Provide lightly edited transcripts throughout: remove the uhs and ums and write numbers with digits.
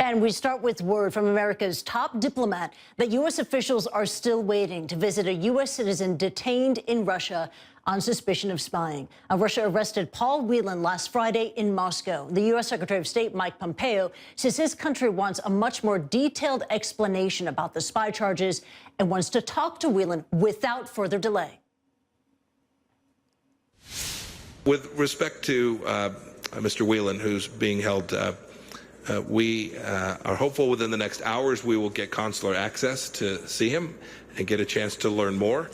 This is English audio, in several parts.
And we start with word from America's top diplomat that U.S. officials are still waiting to visit a U.S. citizen detained in Russia on suspicion of spying. Russia arrested Paul Whelan last Friday in Moscow. The U.S. Secretary of State Mike Pompeo says his country wants a much more detailed explanation about the spy charges and wants to talk to Whelan without further delay. With respect to Mr. Whelan, who's being held, we are hopeful within the next hours we will get consular access to see him and get a chance to learn more.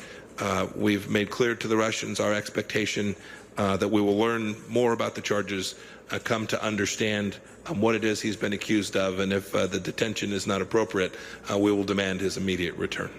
We've made clear to the Russians our expectation that we will learn more about the charges, come to understand what it is he's been accused of, and if the detention is not appropriate, we will demand his immediate return.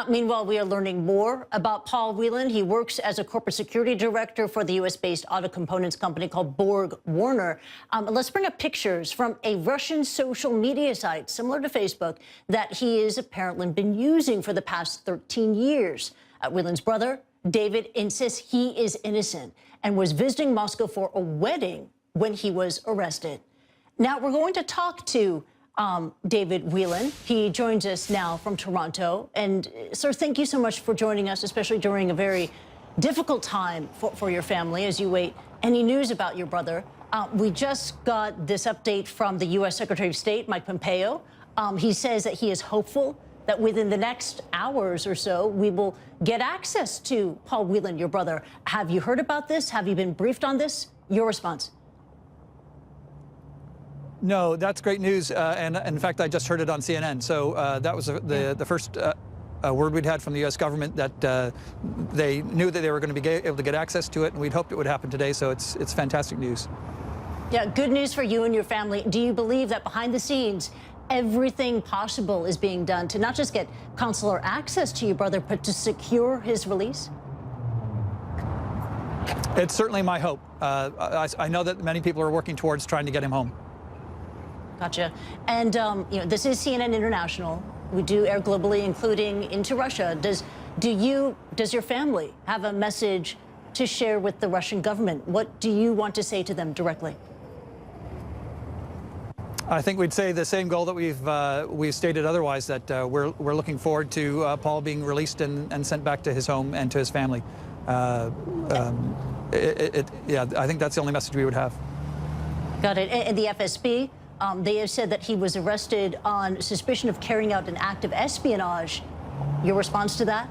Meanwhile, we are learning more about Paul Whelan. He works as a corporate security director for the U.S.-based auto components company called Borg Warner. Let's bring up pictures from a Russian social media site similar to Facebook that he has apparently been using for the past 13 years. Whelan's brother, David, insists he is innocent and was visiting Moscow for a wedding when he was arrested. Now, we're going to talk to David Whelan. He joins us now from Toronto. And, sir, thank you so much for joining us, especially during a very difficult time for your family as you wait any news about your brother. We just got this update from the U.S. Secretary of State, Mike Pompeo. He says that he is hopeful that within the next hours or so, we will get access to Paul Whelan, your brother. Have you heard about this? Have you been briefed on this? Your response. No, that's great news, and in fact, I just heard it on CNN. So that was the first word we'd had from the U.S. government that they knew that they were going to be able to get access to it, and we'd hoped it would happen today. So it's fantastic news. Yeah, good news for you and your family. Do you believe that behind the scenes, everything possible is being done to not just get consular access to your brother, but to secure his release? It's certainly my hope. I know that many people are working towards trying to get him home. Gotcha. And, you know, this is CNN International. We do air globally, including into Russia. Does your family have a message to share with the Russian government? What do you want to say to them directly? I think we'd say the same goal that we've stated otherwise, that we're looking forward to Paul being released and sent back to his home and to his family. Yeah, I think that's the only message we would have. Got it. And the FSB, they have said that he was arrested on suspicion of carrying out an act of espionage. Your response to that?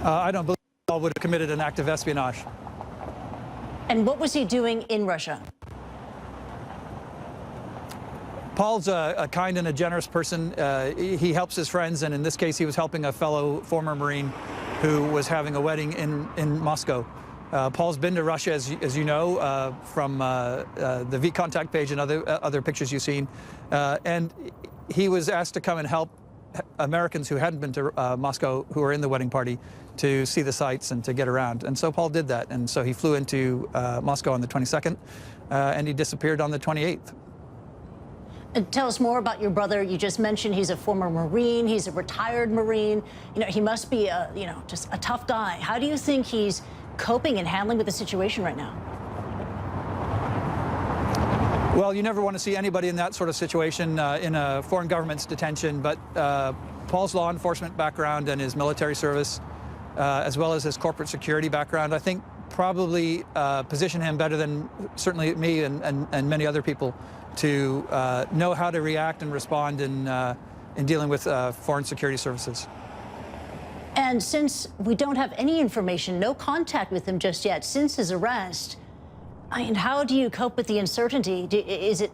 I don't believe Paul would have committed an act of espionage. And what was he doing in Russia? Paul's a kind and a generous person. He helps his friends, and in this case, he was helping a fellow former Marine who was having a wedding in Moscow. Paul's been to Russia, as you know, from the VKontakte page and other pictures you've seen. And he was asked to come and help Americans who hadn't been to Moscow, who were in the wedding party, to see the sights and to get around. And so Paul did that. And so he flew into Moscow on the 22nd, and he disappeared on the 28th. Tell us more about your brother. You just mentioned he's a former Marine. He's a retired Marine. You know, he must be just a tough guy. How do you think he's coping and handling with the situation right now? Well, you never want to see anybody in that sort of situation in a foreign government's detention, but Paul's law enforcement background and his military service, as well as his corporate security background, I think probably position him better than certainly me and many other people to know how to react and respond in dealing with foreign security services. And since we don't have any information, no contact with him just yet, since his arrest, I mean, how do you cope with the uncertainty? Is it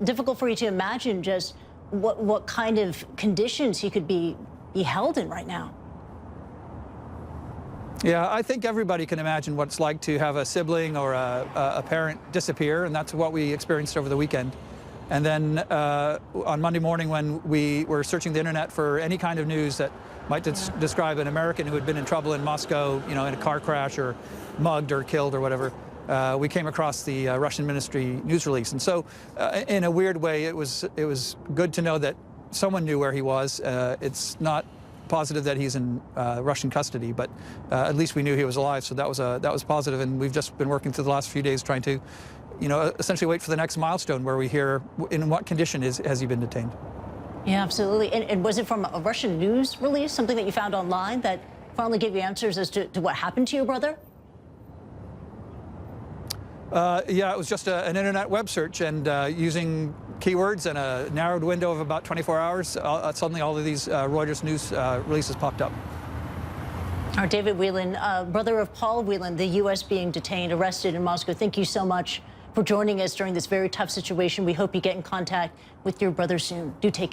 difficult for you to imagine just what kind of conditions he could be held in right now? Yeah, I think everybody can imagine what it's like to have a sibling or a parent disappear, and that's what we experienced over the weekend. And then on Monday morning, when we were searching the internet for any kind of news that might describe an American who had been in trouble in Moscow, you know, in a car crash or mugged or killed or whatever, we came across the Russian ministry news release. And so in a weird way, it was good to know that someone knew where he was. It's not positive that he's in Russian custody, but at least we knew he was alive, so that was positive. And we've just been working through the last few days trying to essentially wait for the next milestone where we hear in what condition has he been detained. Yeah, absolutely. And was it from a Russian news release, something that you found online that finally gave you answers as to what happened to your brother? Yeah, it was just an internet web search, and using keywords and a narrowed window of about 24 hours, suddenly all of these Reuters news releases popped up. Our David Whelan, brother of Paul Whelan, the U.S. being detained, arrested in Moscow. Thank you so much for joining us during this very tough situation. We hope you get in contact with your brother soon. Do take care.